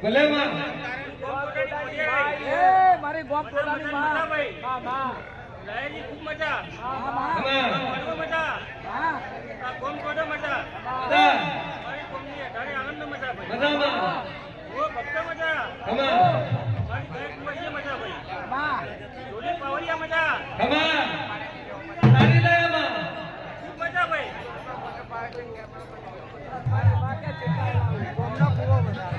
ભલે માં એ મારી ગોપ ટોલાની માં હા માં લાયજી ખૂબ મજા હા માં બહુ મજા હા આ કોમ કોડો મજા મજા મારી કોમની ઘરે આનંદ મજા ભાઈ મજા માં ઓ ભક્ત મજા કમા મારી ઘરે કુંવરિયા મજા ભાઈ માં જોડે પાવરિયા મજા કમા તારી લે માં ખૂબ મજા ભાઈ કોમનો કુવો બધા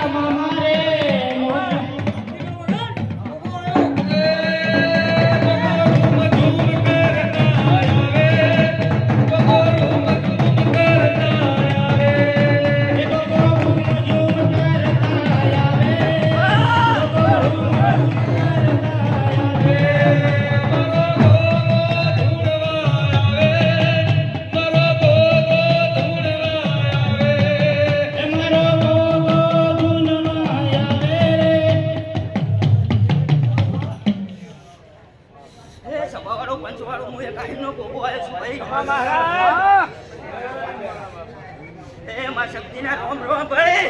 Mama માં શક્તિના રોમ રોમ ભાઈ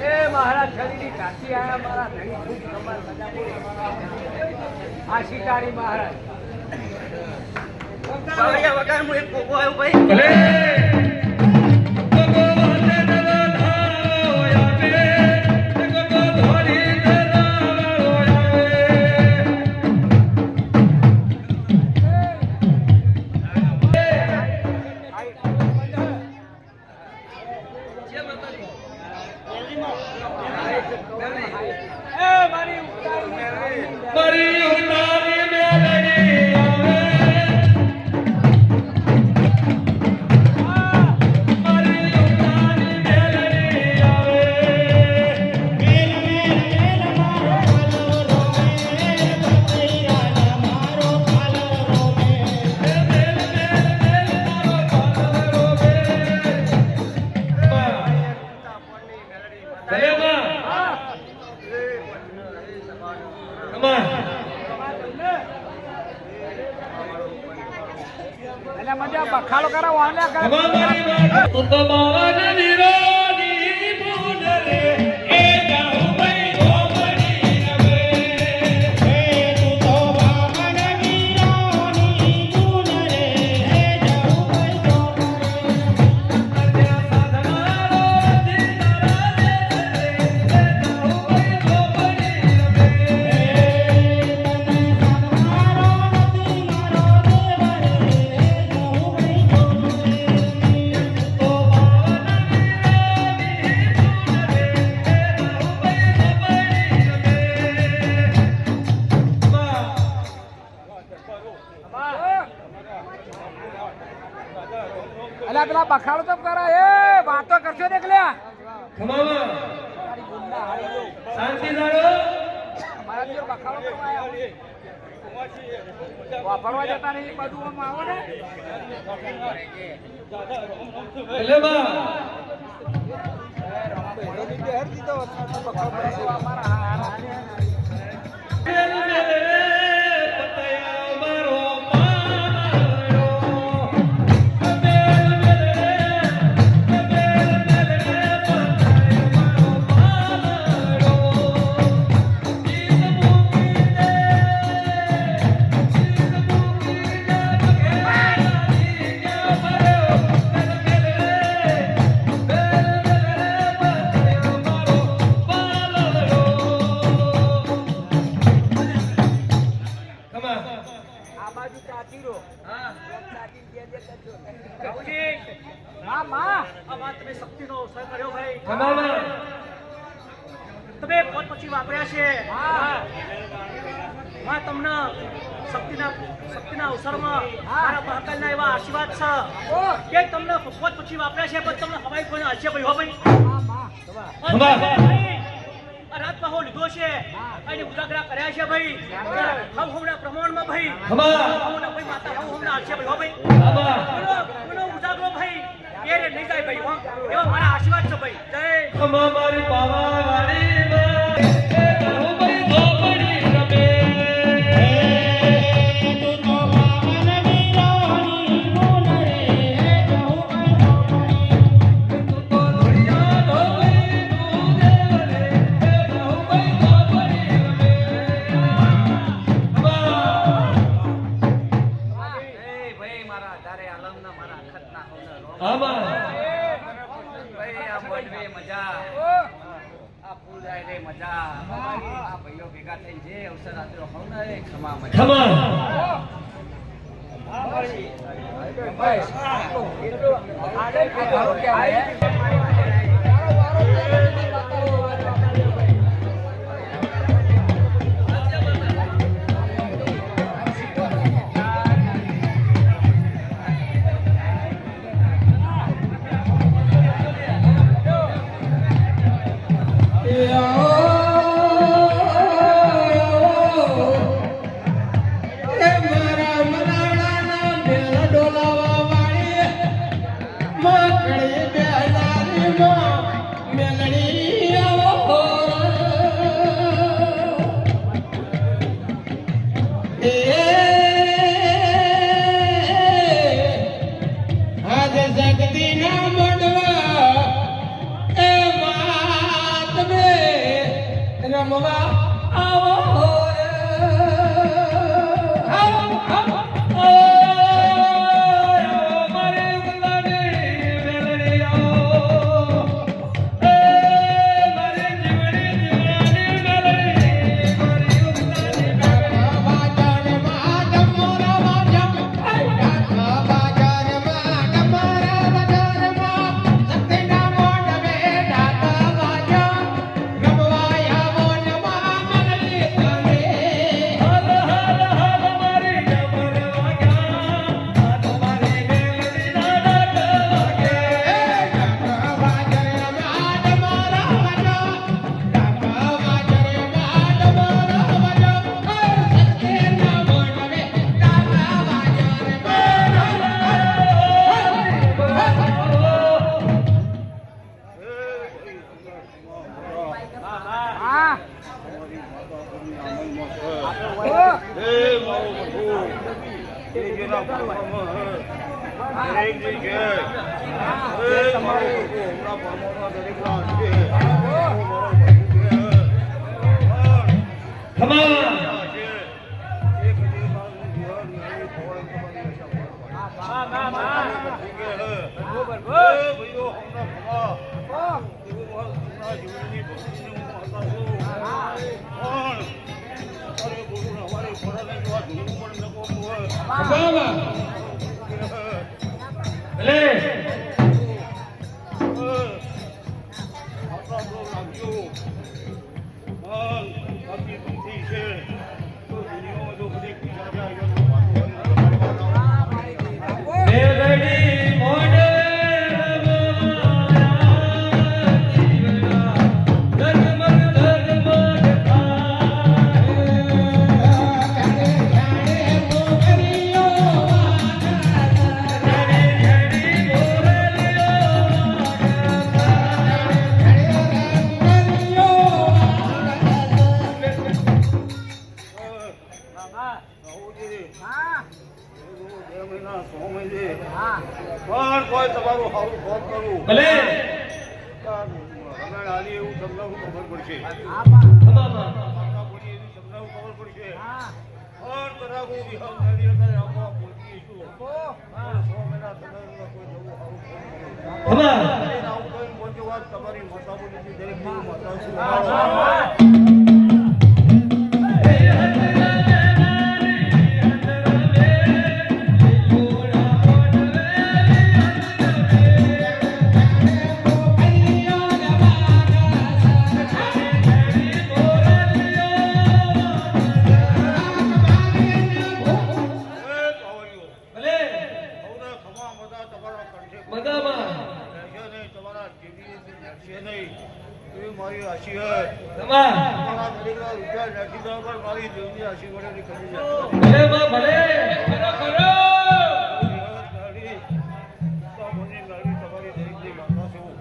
એ મહારાજ શરીરની ઘાટી આયા મારા ધણી ખૂબ કમાલ મજા આ શિકારી મહારાજ બાવળિયા વગર હું એક કોકો આવ્યો ભાઈ ભલે ભગવાને નવા ધારો આવે જગતો ધોરી ધરાવો આવે મારી ઉતારી મેલડી આવે એટલે મજા બખાડો કરો વાલ્યા કરો તું તો બાવન વિરોધી ભૂલ રે એ જાઉં ભાઈ ગોમડી રવે એ તું તો બાવન વિરોધી ભૂલ રે એ જાઉં ભાઈ ગોમડી સાધનારો જીતારા દે એ જાઉં ભાઈ ગોમડી રવે એટલે પેલા બખાડો તો કરો એ વાતો કરશો દેખલ્યા ખમાવા તારી ગુંડા હારી લો શાંતિ ધારો મારા જો બખાડો કરવા આવ્યા વાપરવા જતા નહીં બધું આમ આવો ને એટલે બા અમારા હારા મેલ મેલ રે પતયા મારો પારો મેલ મેલ રે પતયા મારો પારો જીત મુકી દે ક્યા ભર્યો મેલ મેલ રે પતયા મારો પારો ખમા આ બાજુ ચાચી રો હા ચાચી જે કરજો બાબુજી હા માં આ વાત તમે શક્તિનો અવસર કર્યો ભાઈ ખમાવા તમે પોત પછી વાપર્યા છે હા માં તમને શક્તિના અવસરમાં મારા મહાકાલના એવા આશીર્વાદ ઓ છે કે તમને પોત પછી વાપર્યા છે પણ તમને હવાઈ કોઈ હશે ભાઈ હો ભાઈ હા માં ખમા આ રાતમાં હું લીધો છે અને ઉજાગરા કર્યા છે ભાઈ હવના પ્રમાણમાં ભાઈ ખમા હવના ભાઈ માતા હવના હશે ભાઈ હો ભાઈ ખમા કોનો ઉજાગરો ભાઈ એ રે નહીં જાય ભાઈ હો એવા મારા આશીર્વાદ છે ભાઈ જય ખમા મારી પાવા વાળી માં એ જાઉં ભાઈ ગોમડી રમે તું તો બાવન વિરોધી ભૂલ રે એ જાઉં ભાઈ ગોમડી તું તો ધોળિયા ધોળી તું દેવ રે એ જાઉં ભાઈ ગોમડી રમે ખમા ભાઈ મારા તારે આલમના મારા અખતના હોના રો આમાં ભાઈ આ મોડવે મજા આ ફૂલ જાય રે મજા આ ભાઈઓ ભેગા થઈને જે અવસર આપ્યો હોવ ને એ ખમા મજા ખમા ડોલાવા વાળી મકડી બેલારી રમવા આવો તમારી માતા બોલી દરેક માતા મારી આશીર્વાદ તમારા દરેકના રૂપિયા નાખી દો પણ મારી દેવની આશીર્વાદની કરી જાય ભલે ભલે કરો કરો તમારી દરેકની માતા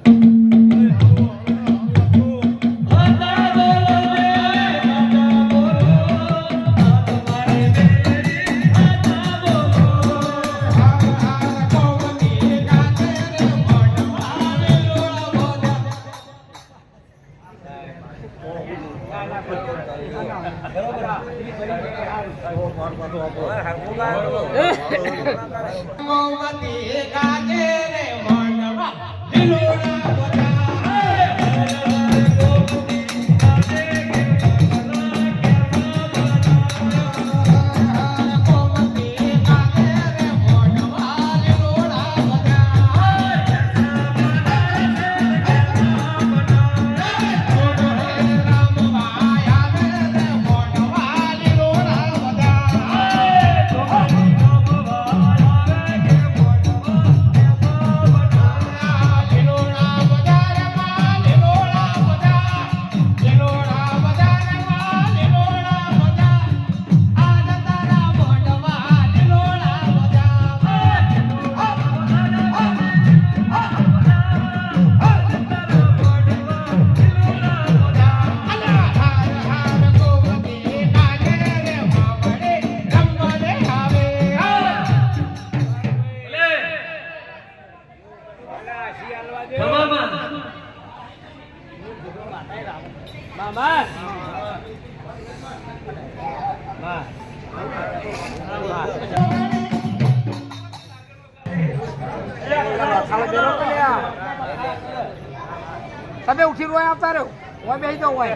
તમે ઉઠી રોય આવતા રહ્યો હોય બેસી જાવ હોય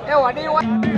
એ વડી હોય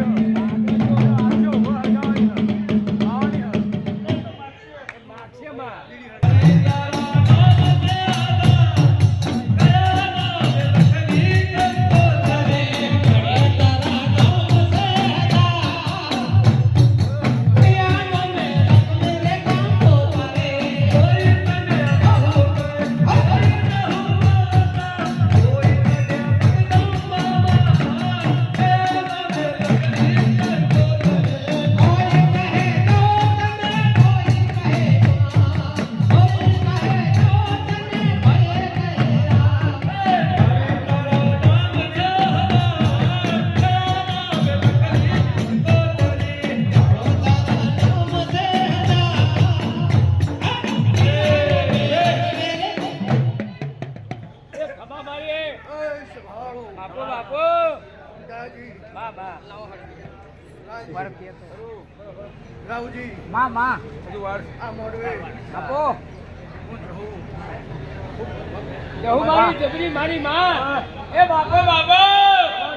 મારી માં એ બાપો બાપો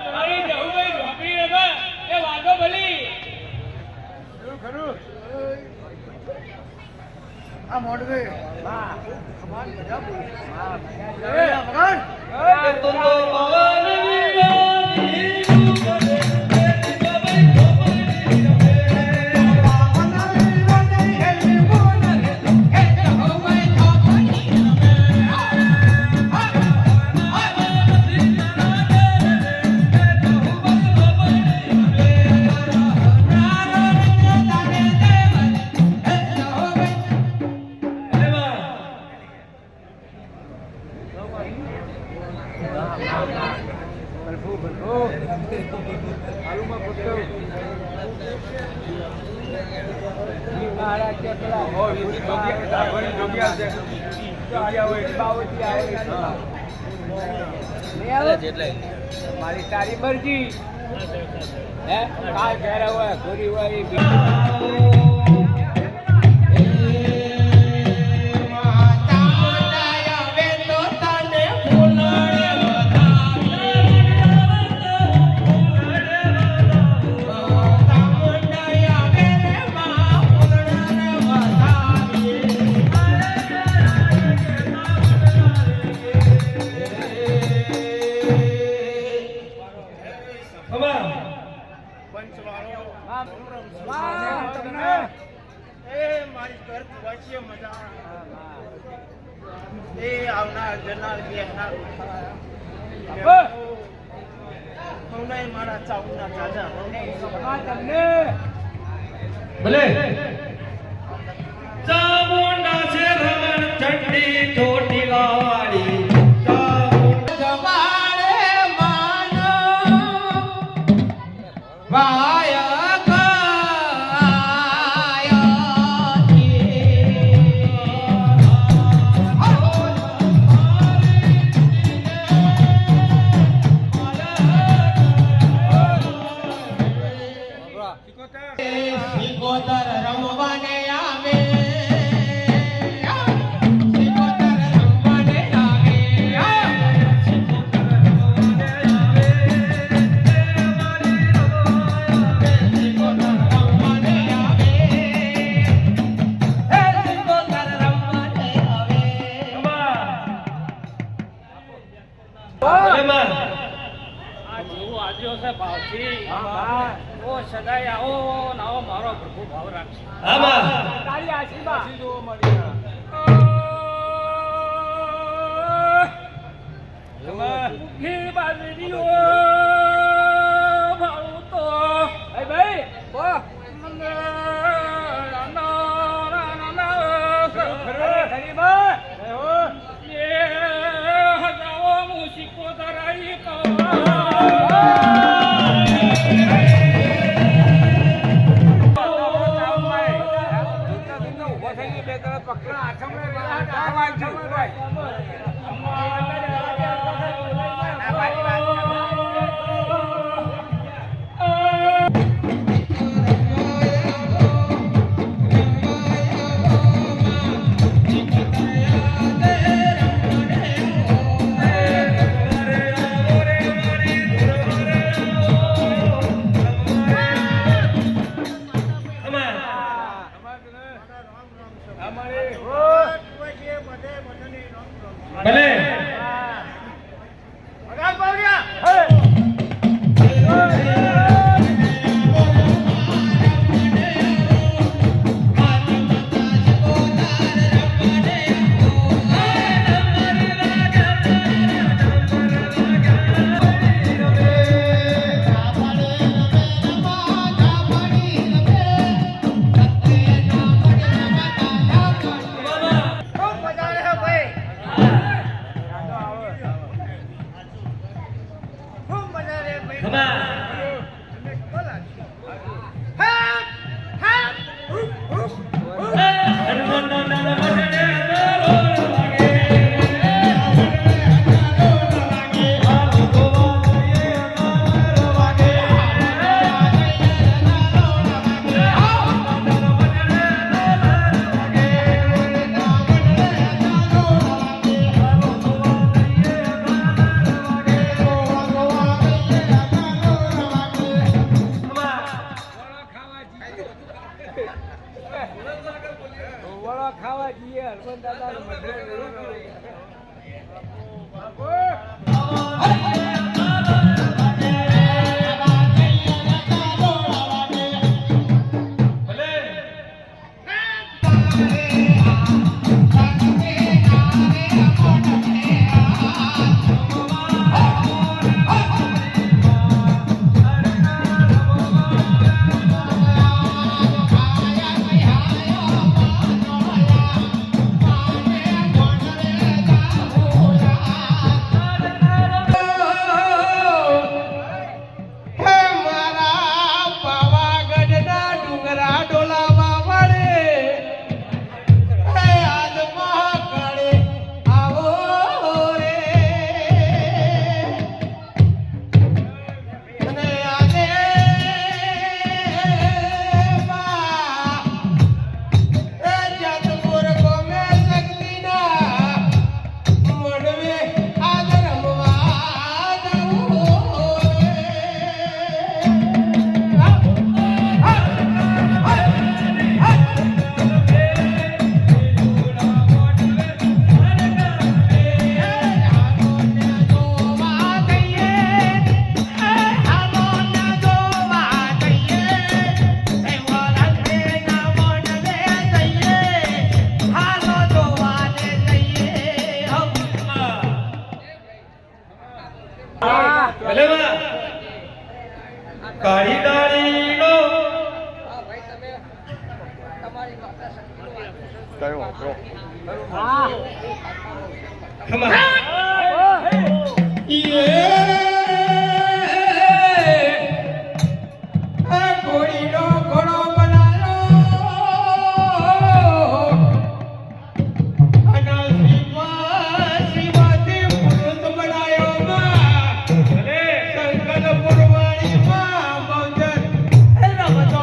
મારી જહુભાઈ ઝોપડી રે બા એ વાગો ભલી ખરું આ મોડવે હા સમાન મજા બોલ હા મગન એ તો પવન વિરાની કરે મારી તારી મરજી હે કાલ ઘેર હોય ઘોરી હોય ભલે ચામુંડા છે રમણ ચંડી ચોટી વાળી જવાડે માનો વાય સદાય આવો નાવો મારો પ્રભુ ભાવ રાખશે તારી આશીર્વાદ બાજરીઓ ભાવ તો ભાઈ મૂસિકો ધરાઈ વળો ખાવા જઈએ હરમન દાદા મંદિરે કાળી દાળીનો ખમા ઘોડીનો ઘોડો બનાવ્યો અને શ્રીવાથી પુરુષ બનાવ્યો શંકર પુરવાણીમાં મૌજર રમતો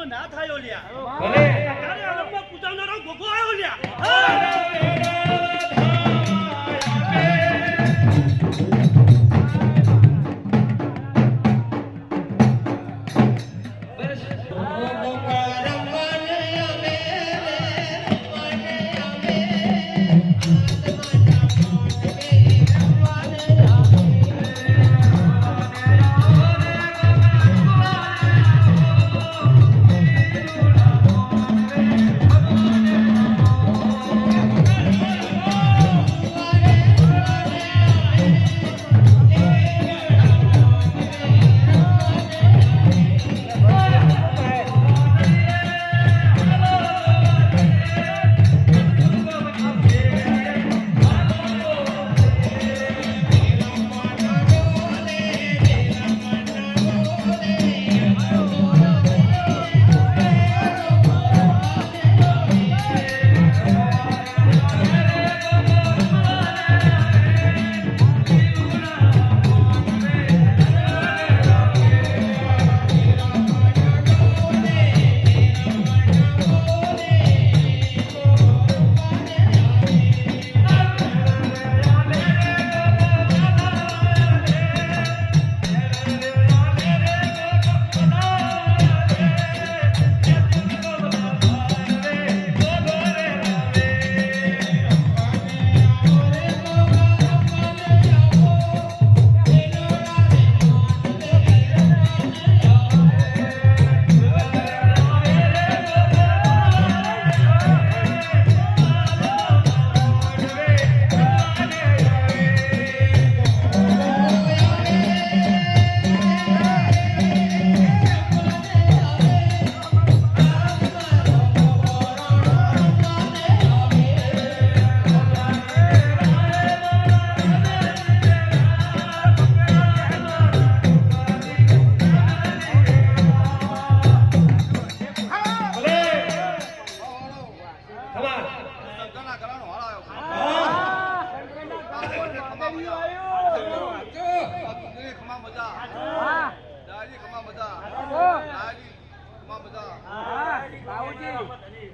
ના થાયો લ્યા પૂજાવનારો ગોગો આવ્યો લ્યા ખમા મજા હા દાજી ખમા મજા ઓ દાજી ખમા મજા હા બાબુજી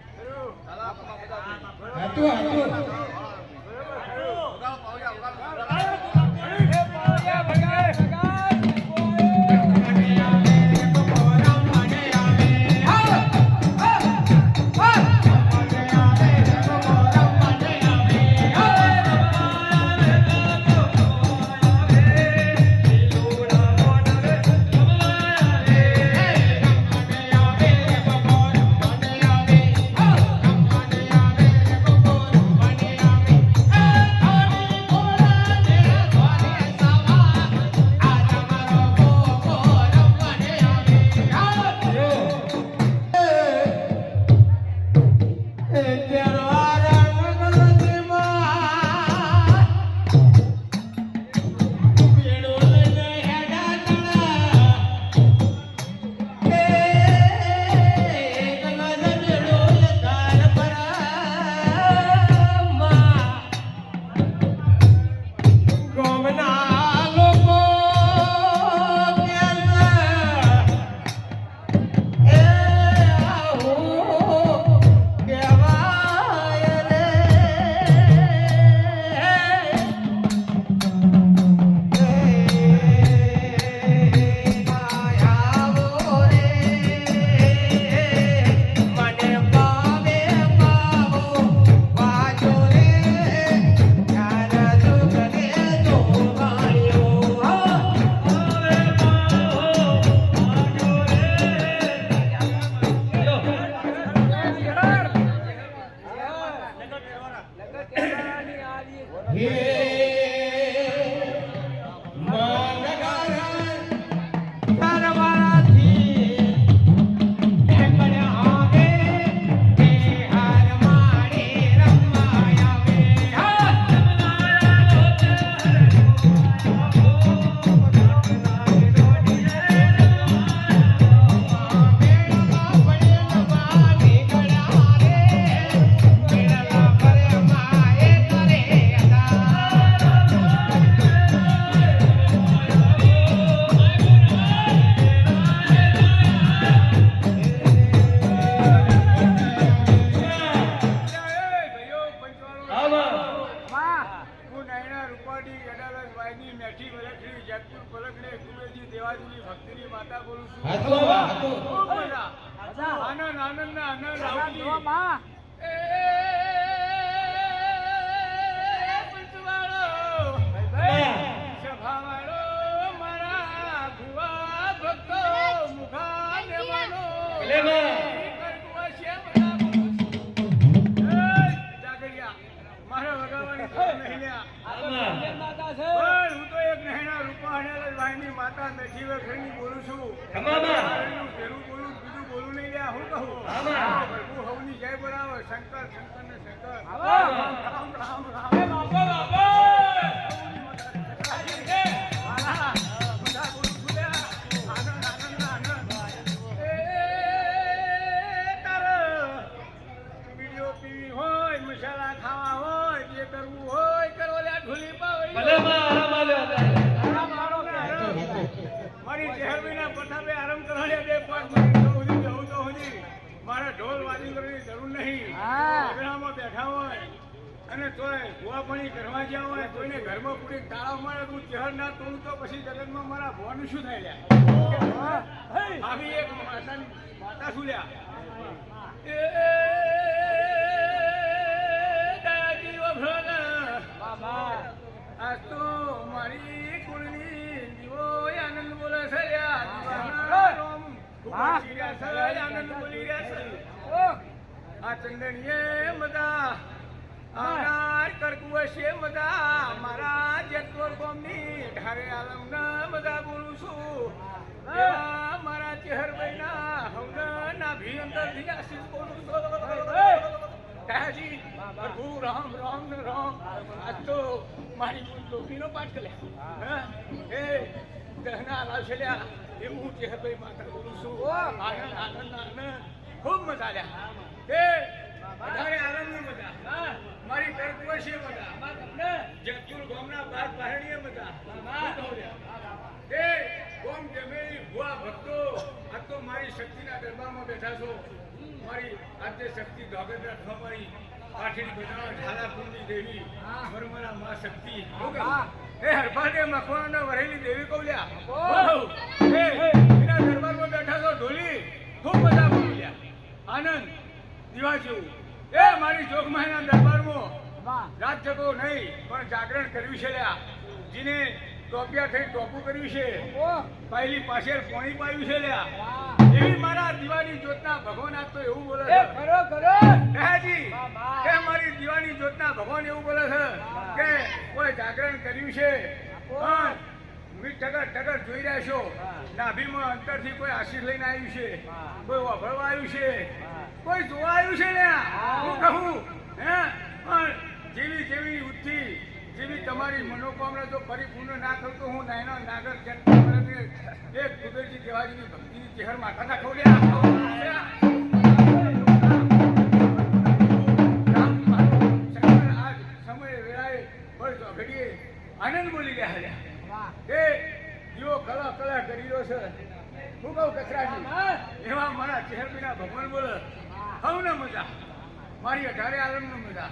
દાદા ખમા મજા હતું ઉગાડો પાવડિયા ઉગાડો એ પાયા ભગાય ભગાય મારે ઢોલ વાજી કરવાની જરૂર નહીં. મેળામાં બેઠા હોય અને તોય ભુવાપણી કરવા જ્યાં હોય કોઈને ઘરમાં પૂરી તાળા મારે તું ચહેર ના તોડું તો પછી જગતમાં મારા ભવાનું શું થાય લ્યા? આવી એક માતા શું લ્યા? આ તો મારી કુળની દીવો આનંદ બોલે છે આનંદ બોલી રહ્યા છે. આ ચંદણીએ મદા આવનાર કરકું હશે મદા મારા જેતવર કોમની ઢારે આલમના મદા બોલું છું. મારા ચહેર બૈના હવના નાભી અંદરથી આશીષ બોલું છું. દાદાજી પ્રભુ રામ રામ ને રામ. આજ તો મારી લોભીનો પાઠ કરે એ દહના લાવશે લ્યા એ હું ચહેરભાઈ માતા બોલું છું. આનંદ આનંદ આનંદ ખૂબ મજા લ્યા એ વધારે આનંદની મજા મારી કરકું છે મજા જગતુર ગામના બાર પહેરણીએ મજા એ કોમ જમેલી ભુવા ભક્તો આ તો મારી શક્તિના દરબારમાં બેઠા છો. મારી આજે શક્તિ ગાગર ખમારી પાઠીની બધાના ઝાલા કુંડી દેવી મરમરા માં શક્તિ એ હરપાટે મખવાના વરેલી દેવી કૌલ્યા એ એના દરબારમાં બેઠા છો ઢોલી ખૂબ બધા બોલ્યા આનંદ દીવા જેવું એ મારી જોગમાઈના દરબારમાં રાત જગો નહીં પણ જાગરણ કર્યું છે લ્યા જીને ટોપિયા થઈ ટોપું કર્યું છે પહેલી પાછળ પોણી પાયું છે લ્યા એવી મારા દિવાની જ્યોતના ભગવાન આજ તો એવું બોલે છે દયાજી કે મારી દિવાની જ્યોતના ભગવાન એવું બોલે છે કે કોઈ જાગરણ કર્યું છે પણ મી ટગર ટગર જોઈ રહ્યા છો નાભીમાં અંતરથી કોઈ આશીષ લઈને આવ્યું છે કોઈ વાભળવા આવ્યું છે કોઈ જોવા આવ્યું છે ને હું કહું હે પણ જેવી જેવી ઉઠી જેવી તમારી મનોકામના જો પરિપૂર્ણ ના કરું તો હું નાયનો નાગર એક કુબેરજી દેવાજીની ભક્તિની ચહેર માથા ના ખવડે આનંદ બોલી ગયા હલ્યા એ દીવો કલા કલા કરી રહ્યો છે હું કહું કચરાજી એવા મારા ચહેરબીના ભગવાન બોલે હવ ને મજા મારી 18 આલમનો મજા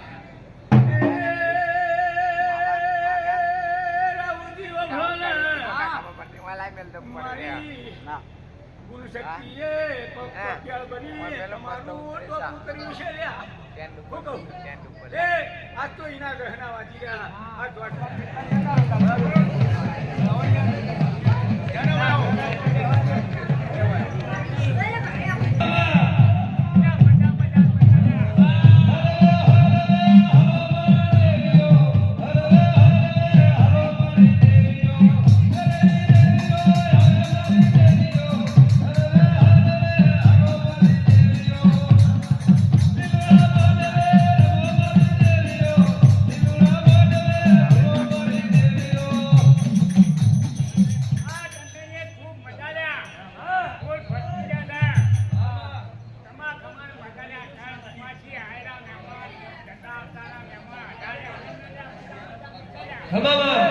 ગુરુ શક્તિએ બની તમારું ટોપું કર્યું છે લ્યા હું કહું એ આજ તો એના ગહના વાંચી રહ્યા આ ખમામાં